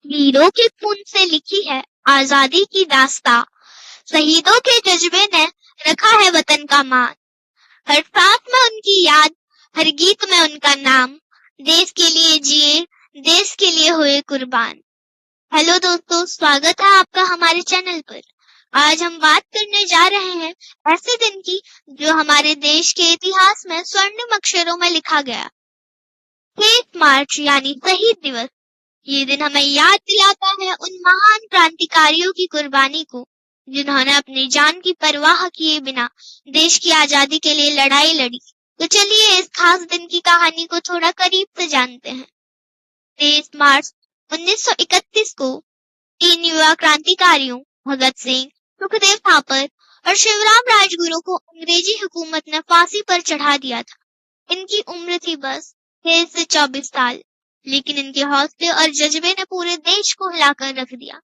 वीरों के खून से लिखी है आजादी की दास्तां। शहीदों के जज्बे ने रखा है वतन का मान। हर सांस में उनकी याद, हर गीत में उनका नाम। देश के लिए जिए, देश के लिए हुए कुर्बान। हेलो दोस्तों, स्वागत है आपका हमारे चैनल पर। आज हम बात करने जा रहे हैं ऐसे दिन की जो हमारे देश के इतिहास में स्वर्णिम अक्षरों में लिखा गया। 23 मार्च यानी शहीद दिवस। ये दिन हमें याद दिलाता है उन महान क्रांतिकारियों की कुर्बानी को, जिन्होंने अपनी जान की परवाह किए बिना देश की आजादी के लिए लड़ाई लड़ी। तो चलिए इस खास दिन की कहानी को थोड़ा करीब से जानते हैं। 23 मार्च 1931 को 3 युवा क्रांतिकारियों भगत सिंह, सुखदेव थापर और शिवराम राजगुरु को अंग्रेजी हुकूमत ने फांसी पर चढ़ा दिया था। इनकी उम्र थी बस 13 से 24 साल, लेकिन इनके हौसले और जज्बे ने पूरे देश को हिलाकर रख दिया।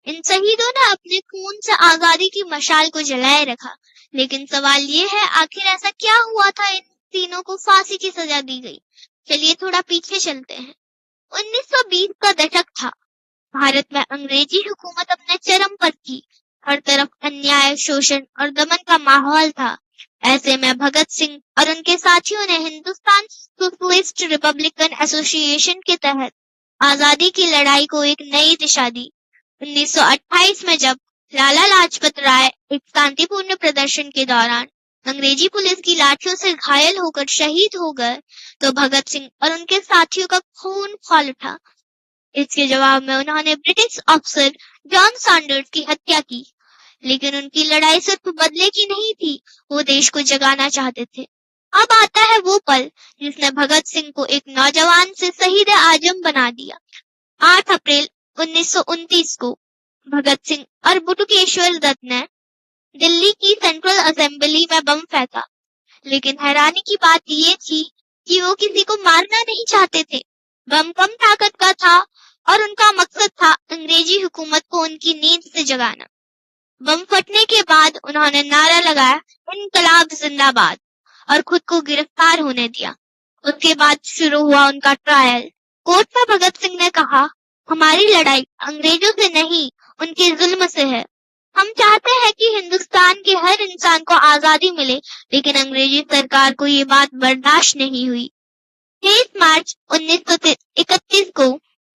इन शहीदों ने अपने खून से आजादी की मशाल को जलाए रखा। लेकिन सवाल ये है, आखिर ऐसा क्या हुआ था इन तीनों को फांसी की सजा दी गई? चलिए थोड़ा पीछे चलते हैं। 1920 का दशक था। भारत में अंग्रेजी हुकूमत अपने चरम पर थी। हर तरफ अन्याय, शोषण और दमन का माहौल था। ऐसे में भगत सिंह और उनके साथियों ने हिंदुस्तान सोशलिस्ट रिपब्लिकन एसोसिएशन के तहत आजादी की लड़ाई को एक नई दिशा दी। 1928 में जब लाला लाजपत राय एक शांतिपूर्ण प्रदर्शन के दौरान अंग्रेजी पुलिस की लाठियों से घायल होकर शहीद हो गए, तो भगत सिंह और उनके साथियों का खून खौल उठा। इसके जवाब में उन्होंने ब्रिटिश अफसर जॉन सैंडर्स की हत्या की। लेकिन उनकी लड़ाई सिर्फ बदले की नहीं थी, वो देश को जगाना चाहते थे। अब आता है वो पल जिसने भगत सिंह को एक नौजवान से शहीद आजम बना दिया। 8 अप्रैल 1929 को भगत सिंह और बटुकेश्वर दत्त ने दिल्ली की सेंट्रल असेंबली में बम फेंका। लेकिन हैरानी की बात ये थी कि वो किसी को मारना नहीं चाहते थे। बम कम ताकत का था और उनका मकसद था अंग्रेजी हुकूमत को उनकी नींद से जगाना। बम फटने के बाद उन्होंने नारा लगाया, इनकलाब जिंदाबाद, और खुद को गिरफ्तार होने दिया। उसके बाद शुरू हुआ उनका ट्रायल। कोर्ट में भगत सिंह ने कहा, हमारी लड़ाई अंग्रेजों से नहीं, उनके जुल्म से है। हम चाहते हैं कि हिंदुस्तान के हर इंसान को आजादी मिले, लेकिन अंग्रेजी सरकार को ये बात बर्दाश्त नहीं हुई। 23 मार्च 1931 को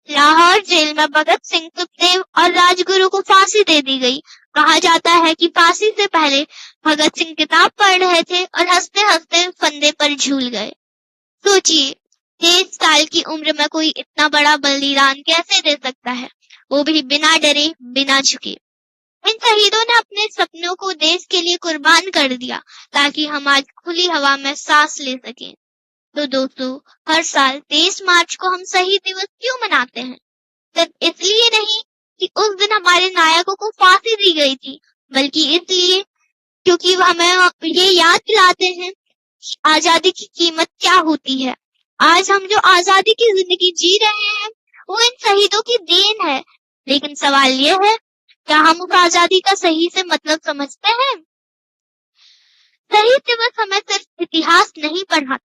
लाहौर जेल में भगत सिंह, सुखदेव और राजगुरु को फांसी दे दी गई। कहा जाता है कि फांसी से पहले भगत सिंह किताब पढ़ रहे थे और हंसते हंसते फंदे पर झूल गए। सोचिए, 23 साल की उम्र में कोई इतना बड़ा बलिदान कैसे दे सकता है, वो भी बिना डरे, बिना झुके। इन शहीदों ने अपने सपनों को देश के लिए कुर्बान कर दिया ताकि हम आज खुली हवा में सांस ले सकें। तो दोस्तों, हर साल 23 मार्च को हम शहीद दिवस क्यों मनाते हैं? सिर्फ इसलिए नहीं कि उस दिन हमारे नायकों को फांसी दी गई थी, बल्कि इसलिए क्योंकि वो हमें ये याद दिलाते हैं कि आजादी की कीमत क्या होती है। आज हम जो आजादी की जिंदगी जी रहे हैं, वो इन शहीदों की देन है। लेकिन सवाल ये है, क्या हम उस आजादी का सही से मतलब समझते हैं? शहीद दिवस हमें सिर्फ इतिहास नहीं पढ़ाता,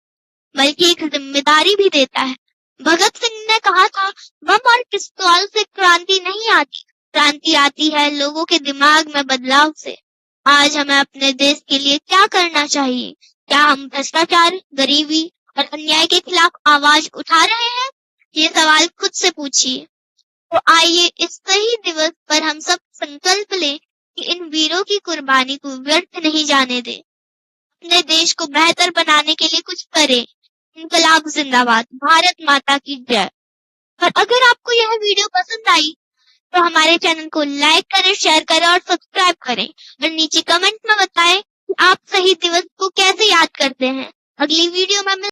बल्कि एक जिम्मेदारी भी देता है। भगत सिंह ने कहा था, बम और पिस्तौल से क्रांति नहीं आती, क्रांति आती है लोगों के दिमाग में बदलाव से। आज हमें अपने देश के लिए क्या करना चाहिए? क्या हम भ्रष्टाचार, गरीबी और अन्याय के खिलाफ आवाज उठा रहे हैं? ये सवाल खुद से पूछिए। तो आइए इस शहीद दिवस पर हम सब संकल्प लें कि इन वीरों की कुर्बानी को व्यर्थ नहीं जाने दें। अपने देश को बेहतर बनाने के लिए कुछ करें। इनकलाब जिंदाबाद, भारत माता की जय। और अगर आपको यह वीडियो पसंद आई तो हमारे चैनल को लाइक करें, शेयर करें और सब्सक्राइब करें। और नीचे कमेंट में बताएं कि आप शहीद दिवस को कैसे याद करते हैं। अगली वीडियो में